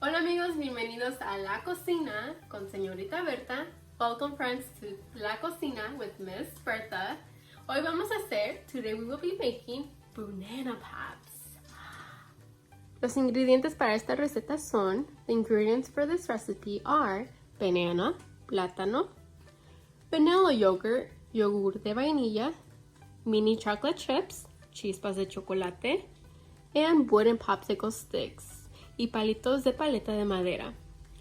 Hola amigos, bienvenidos a La Cocina con señorita Berta. Welcome friends to La Cocina with Miss Berta. Hoy vamos a hacer, today we will be making BooNana pops. Los ingredientes para esta receta son, the ingredients for this recipe are banana, plátano, vanilla yogurt, yogur de vainilla, mini chocolate chips, chispas de chocolate, and wooden popsicle sticks. Y palitos de paleta de madera.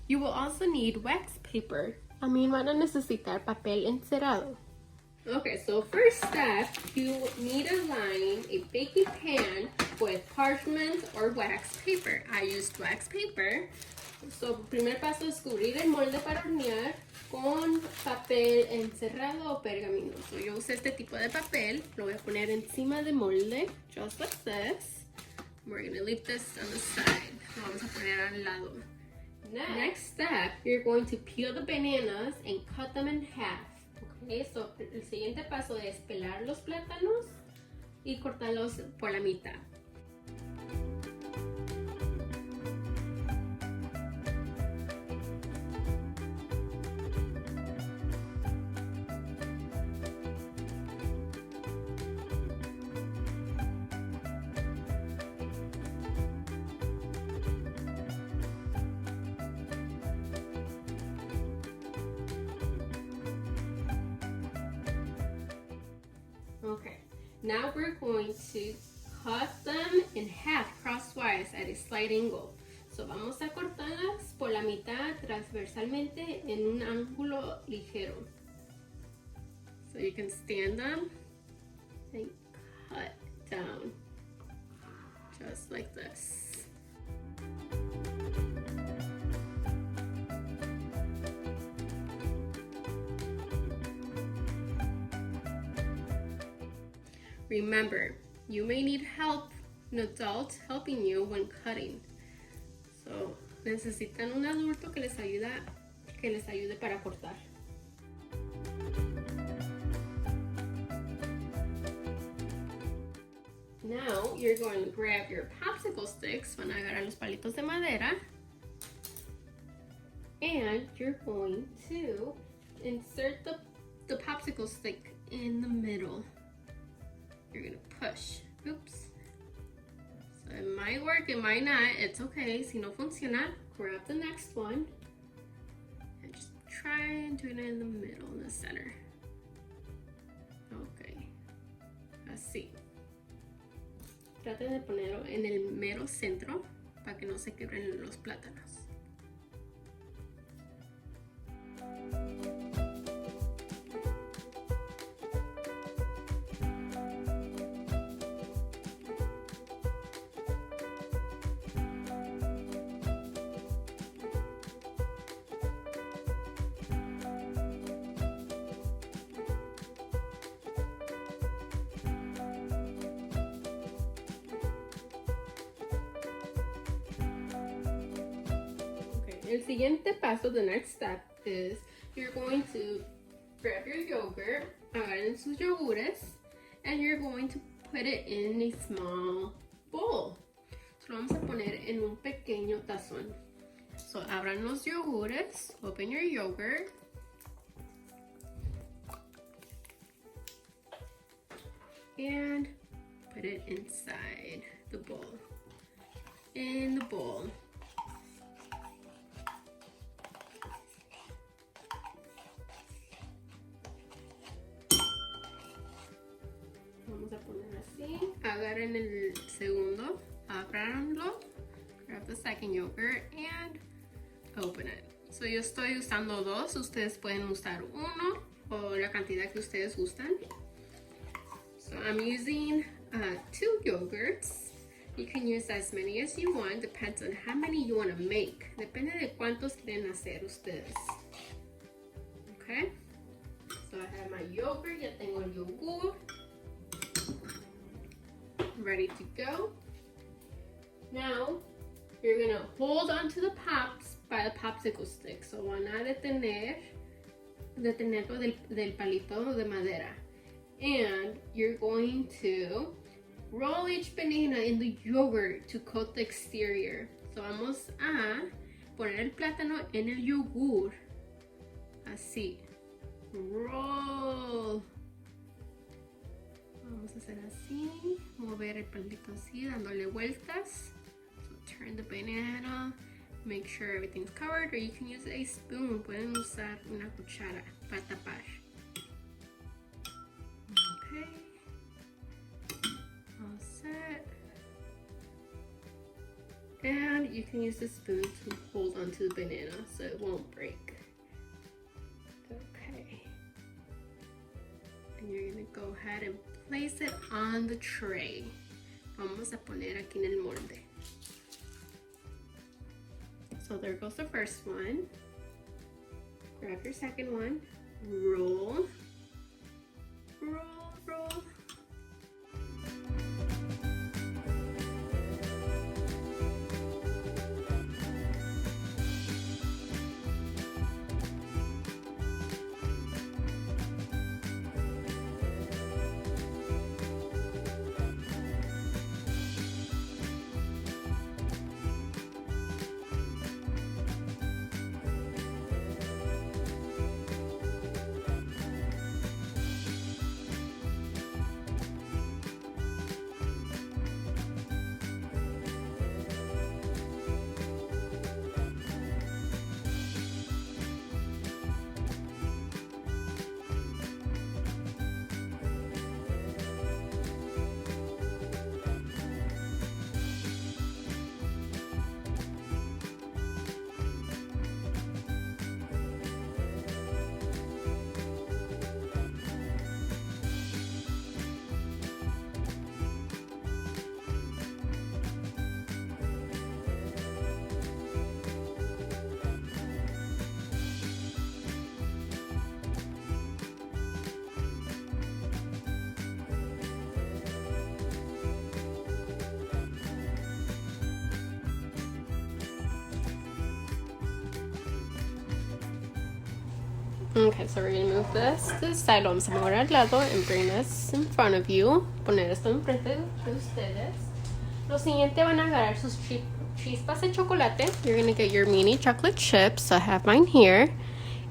You will also need wax paper. También van a necesitar papel encerado. Okay, so first step, you need to line a baking pan with parchment or wax paper. I used wax paper. So, primer paso es cubrir el molde para hornear con papel encerrado o pergamino. So, yo usé este tipo de papel. Lo voy a poner encima del molde, just like this. We're going to leave this on the side. Lo vamos a poner al lado. Next step, you're going to peel the bananas and cut them in half. Okay, so el siguiente paso es pelar los plátanos y cortarlos por la mitad. Okay, now we're going to cut them in half crosswise at a slight angle. So vamos a cortarlas por la mitad transversalmente en un ángulo ligero. So you can stand them and cut down, just like this. Remember, you may need help, an adult helping you when cutting. So, necesitan un adulto que les ayude para cortar. Now, you're going to grab your popsicle sticks, van a agarrar los palitos de madera, and you're going to insert the popsicle stick in the middle. You're gonna push. Oops. So it might work, it might not. It's okay. Si no funciona, grab the next one and just try and do it in the middle, in the center. Okay. Así. Traten de ponerlo en el mero centro para que no se quebren los plátanos. El siguiente paso, the next step, is you're going to grab your yogurt, agarren sus yogures, and you're going to put it in a small bowl. So lo vamos a poner en un pequeño tazón. So abran los yogures, open your yogurt, and put it inside the bowl. In the bowl. Vamos a poner así. Agarren el segundo, ábranlo, grab the second yogurt and open it. So yo estoy usando dos, ustedes pueden usar uno o la cantidad que ustedes gustan. So I'm using 2 yogurts. You can use as many as you want, depends on how many you want to make. Depende de cuántos quieren hacer ustedes. Okay? So I have my yogurt, ya tengo el yogur. Ready to go. Now, you're gonna hold onto the pops by the popsicle stick. So van a detenerlo del palito de madera. And you're going to roll each banana in the yogurt to coat the exterior. So vamos a poner el plátano en el yogur. Así. Roll. Vamos a hacer así. Mover el palito así, dándole vueltas. So turn the banana. Make sure everything's covered, or you can use a spoon. Pueden usar una cuchara para tapar. Okay. All set. And you can use the spoon to hold onto the banana so it won't break. Okay. And you're gonna go ahead and place it on the tray. Vamos a poner aquí en el molde. So there goes the first one. Grab your second one. Roll. Roll, roll. Okay, so we're gonna move this to the side. Vamos a mover al lado and bring this in front of you. Poner esto enfrente de ustedes. Lo siguiente, van a agarrar sus chispas de chocolate. You're gonna get your mini chocolate chips. I have mine here.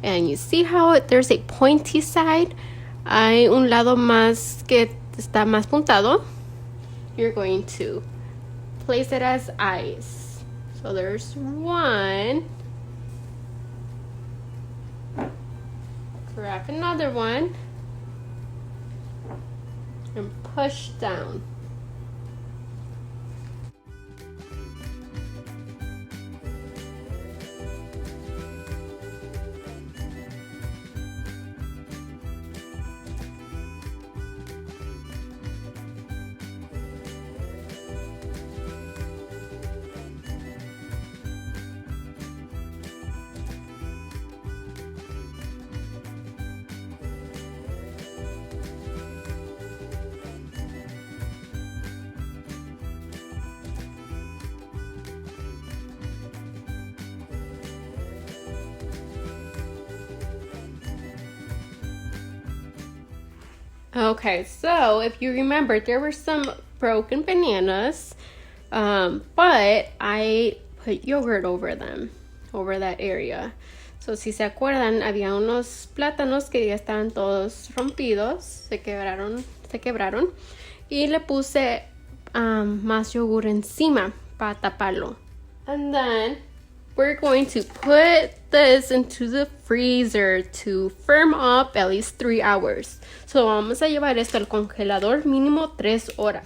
And you see how there's a pointy side. Hay un lado más que está más puntado. You're going to place it as eyes. So there's one. Grab another one and push down. Okay, so if you remember, there were some broken bananas, but I put yogurt over them, over that area. So si se acuerdan, había unos plátanos que ya estaban todos rompidos, se quebraron, y le puse más yogur encima para taparlo. And then we're going to put this into the freezer to firm up at least 3 hours. So vamos a llevar esto al congelador mínimo 3 horas.